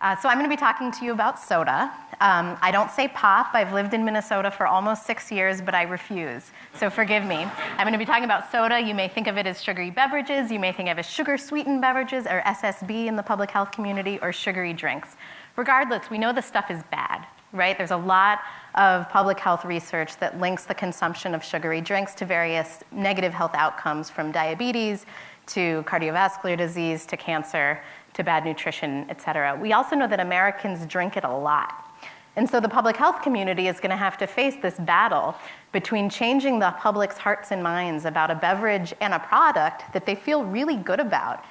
So I'm going to be talking to you about soda. I don't say pop. I've lived in Minnesota for almost 6 years, but I refuse. So forgive me. I'm going to be talking about soda. You may think of it as sugary beverages. You may think of it as sugar-sweetened beverages, or SSB in the public health community, or sugary drinks. Regardless, we know this stuff is bad, right? There's a lot of public health research that links the consumption of sugary drinks to various negative health outcomes, from diabetes to cardiovascular disease to cancer to bad nutrition, et cetera. We also know that Americans drink it a lot. And so the public health community is going to have to face this battle between changing the public's hearts and minds about a beverage and a product that they feel really good about,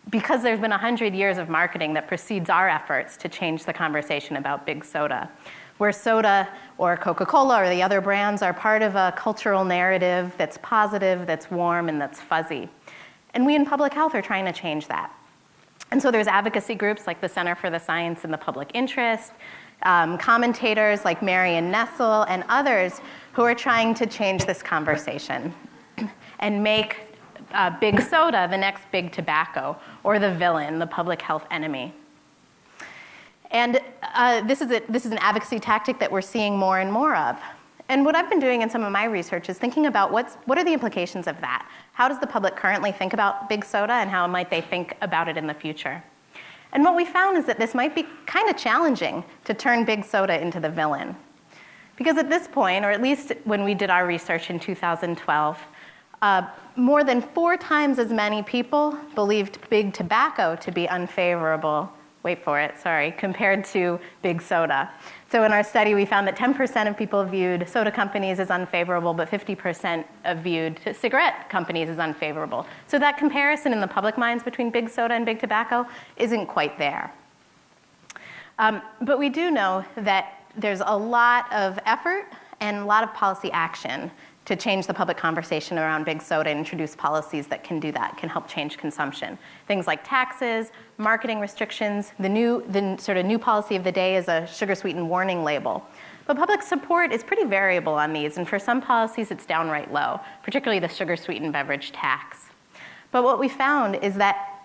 because there's been 100 years of marketing that precedes our efforts to change the conversation about big soda, where soda or Coca-Cola or the other brands are part of a cultural narrative that's positive, that's warm, and that's fuzzy. And we in public health are trying to change that. And so there's advocacy groups like the Center for the Science and the Public Interest, commentators like Marion Nessel, and others who are trying to change this conversation and make big soda the next big tobacco, or the villain, the public health enemy. And this is an advocacy tactic that we're seeing more and more of. And what I've been doing in some of my research is thinking about what are the implications of that? How does the public currently think about big soda, and how might they think about it in the future? And what we found is that this might be kind of challenging to turn big soda into the villain. Because at this point, or at least when we did our research in 2012, more than 4 times as many people believed big tobacco to be unfavorable, compared to big soda. So in our study, we found that 10% of people viewed soda companies as unfavorable, but 50% viewed cigarette companies as unfavorable. So that comparison in the public minds between big soda and big tobacco isn't quite there. But we do know that there's a lot of effort and a lot of policy action to change the public conversation around big soda and introduce policies that can do that, can help change consumption. Things like taxes, marketing restrictions. The sort of new policy of the day is a sugar-sweetened warning label. But public support is pretty variable on these, and for some policies it's downright low, particularly the sugar-sweetened beverage tax. But what we found is that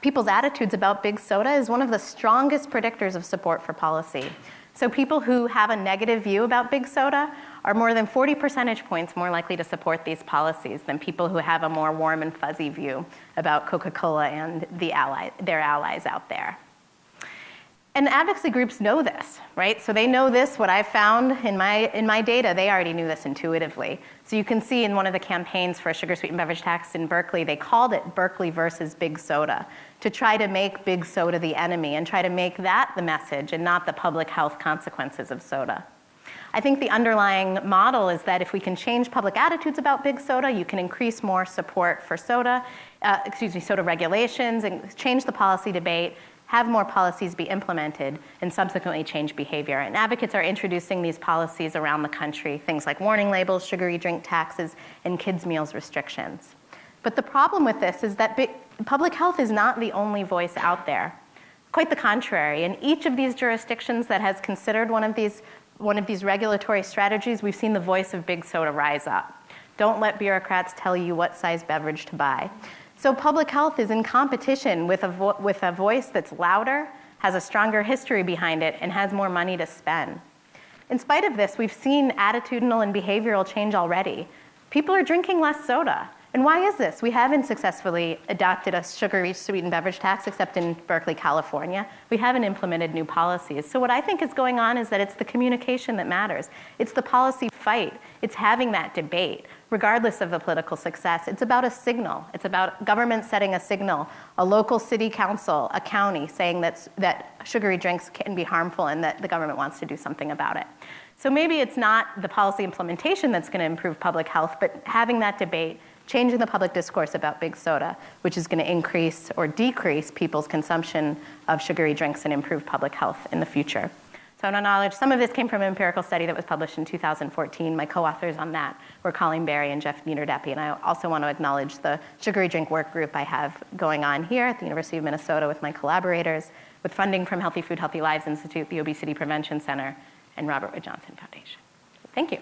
people's attitudes about big soda is one of the strongest predictors of support for policy. So people who have a negative view about big soda are more than 40 percentage points more likely to support these policies than people who have a more warm and fuzzy view about Coca-Cola and their allies out there. And advocacy groups know this, right? So they know this. What I've found in my data, they already knew this intuitively. So you can see in one of the campaigns for a sugar-sweetened beverage tax in Berkeley, they called it Berkeley versus big soda, to try to make big soda the enemy and try to make that the message and not the public health consequences of soda. I think the underlying model is that if we can change public attitudes about big soda, you can increase more support for soda regulations, and change the policy debate, have more policies be implemented, and subsequently change behavior. And advocates are introducing these policies around the country, things like warning labels, sugary drink taxes, and kids' meals restrictions. But the problem with this is that public health is not the only voice out there. Quite the contrary. In each of these jurisdictions that has considered one of these regulatory strategies, we've seen the voice of big soda rise up. Don't let bureaucrats tell you what size beverage to buy. So public health is in competition with a voice that's louder, has a stronger history behind it, and has more money to spend. In spite of this, we've seen attitudinal and behavioral change already. People are drinking less soda. And why is this? We haven't successfully adopted a sugar-sweetened beverage tax except in Berkeley, California. We haven't implemented new policies. So what I think is going on is that it's the communication that matters. It's the policy fight. It's having that debate, regardless of the political success. It's about a signal. It's about government setting a signal, a local city council, a county saying that sugary drinks can be harmful and that the government wants to do something about it. So maybe it's not the policy implementation that's going to improve public health, but having that debate, changing the public discourse about big soda, which is going to increase or decrease people's consumption of sugary drinks and improve public health in the future. So I want to acknowledge some of this came from an empirical study that was published in 2014. My co-authors on that were Colleen Berry and Jeff Niederdeppy. And I also want to acknowledge the sugary drink work group I have going on here at the University of Minnesota with my collaborators, with funding from Healthy Food, Healthy Lives Institute, the Obesity Prevention Center, and Robert Wood Johnson Foundation. Thank you.